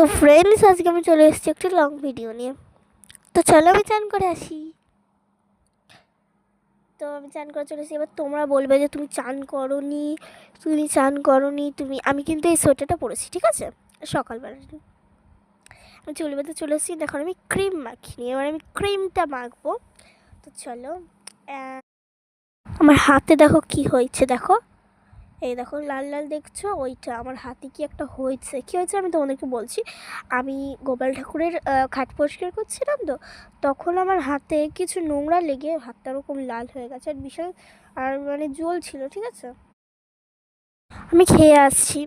তো ফ্রেন্ডস, আজকে আমি চলে এসেছি একটি লং ভিডিও নিয়ে। তো চলো আমি চান করে আসি। তো আমি চান করে চলে এসেছি। এবার তোমরা বলবে যে তুমি চান করোনি, আমি কিন্তু এই সোয়েটারটা পরেছি, ঠিক আছে, সকালবেলা। আমি চুল বেঁধে চলে এসেছি। দেখো আমি ক্রিম মাখিনি, এবার আমি ক্রিমটা মাখবো। তো চলো, আমার হাতে দেখো কি হয়েছে, দেখো এই দেখো লাল লাল দেখছো, ওইটা আমার হাতে কি একটা হয়েছে। কী হয়েছে আমি তোমাদেরকে বলছি। আমি গোপাল ঠাকুরের খাট পরিষ্কার করছিলাম, তো তখন আমার হাতে কিছু নোংরা লেগে হাতটা ওরকম লাল হয়ে গেছে, আর বিশাল আর মানে জ্বলছিল, ঠিক আছে। আমি খেয়ে আসছি,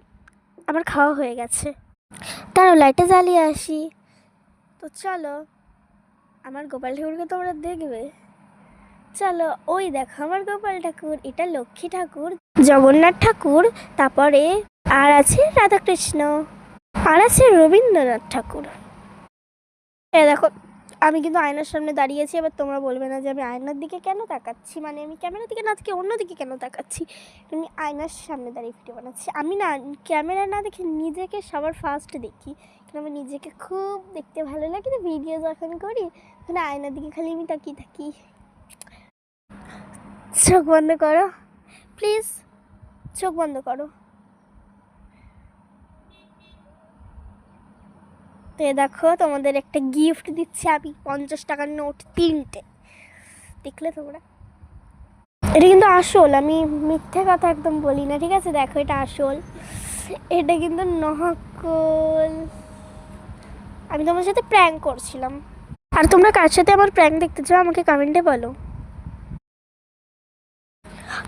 আমার খাওয়া হয়ে গেছে। তারও লাইটটা জ্বালিয়ে আসি। তো চলো, আমার গোপাল ঠাকুরকে তোমরা দেখবে। চলো, ওই দেখো আমার গোপাল ঠাকুর, এটা লক্ষ্মী ঠাকুর, জগন্নাথ ঠাকুর, তারপরে আর আছে রাধাকৃষ্ণ, আর আছে রবীন্দ্রনাথ ঠাকুর। এ দেখো, আমি কিন্তু আয়নার সামনে দাঁড়িয়েছি। এবার তোমরা বলবে না যে আমি আয়নার দিকে কেন তাকাচ্ছি, মানে আমি ক্যামেরার দিকে না আজকে অন্যদিকে কেন তাকাচ্ছি। আমি আয়নার সামনে দাঁড়িয়ে ভিডিও বানাচ্ছি। আমি না ক্যামেরা না দেখে নিজেকে সবার ফার্স্ট দেখি, কারণ আমি নিজেকে খুব দেখতে ভালো লাগে। তো ভিডিও যখন করি তখন আয়নার দিকে খালি আমি তাকিয়ে থাকি। চোখ বন্ধ করো প্লিজ, চোখ বন্ধ করো। তো দেখো, তোমাদের একটা গিফট দিচ্ছি আমি, 50 টাকার নোট 3টে। দেখলে তোমরা, এটা কিন্তু আসল, আমি মিথ্যে কথা একদম বলি না, ঠিক আছে। দেখো এটা আসল, এটা কিন্তু নকল। আমি তোমার সাথে প্র্যাঙ্ক করছিলাম। আর তোমরা কার সাথে আমার প্র্যাঙ্ক দেখতে চাও আমাকে কমেন্টে বলো।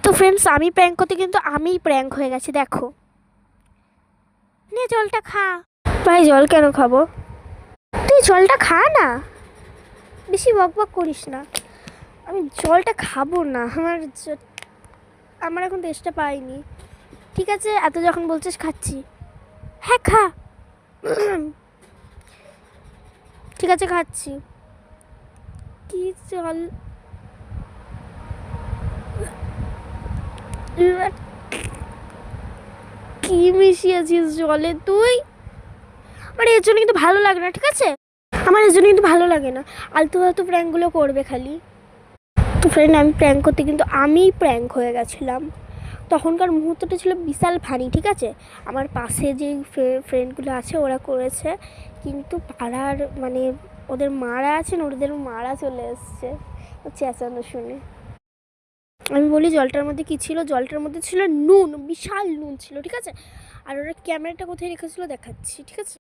তো ফ্রেন্ডস, আমি প্র্যাঙ্ক করতে কিন্তু আমিই প্র্যাঙ্ক হয়ে গেছি। দেখো, নে জলটা খা। ভাই জল কেন খাবো, তুই জলটা খা না, বেশি বক বক করিস না। আমি জলটা খাবো না, আমার এখন তেষ্টা পাইনি, ঠিক আছে। এত যখন বলছিস খাচ্ছি, হ্যাঁ খা। ঠিক আছে খাচ্ছি। কি জল, কি মিশিয়েছিস জলে তুই? আমার এর জন্য কিন্তু ভালো লাগে না, ঠিক আছে। আমার এর জন্য কিন্তু ভালো লাগে না, আলতু ফালতু প্র্যাঙ্কগুলো করবে খালি। তো ফ্রেন্ড, আমি প্র্যাঙ্ক করতে কিন্তু আমিই প্র্যাঙ্ক হয়ে গেছিলাম। তখনকার মুহূর্তটা ছিল বিশাল ফানি, ঠিক আছে। আমার পাশে যে ফ্রেন্ডগুলো আছে ওরা করেছে, কিন্তু পাড়ার মানে ওদের মারা আছেন, ওদের মারা চলে এসছে চেঁচানো শুনে। আমি বলি জলটার মধ্যে কী ছিল, জলটার মধ্যে ছিল নুন, বিশাল নুন ছিল, ঠিক আছে। আর ওরা ক্যামেরাটা কোথায় রেখেছিল দেখাচ্ছি, ঠিক আছে।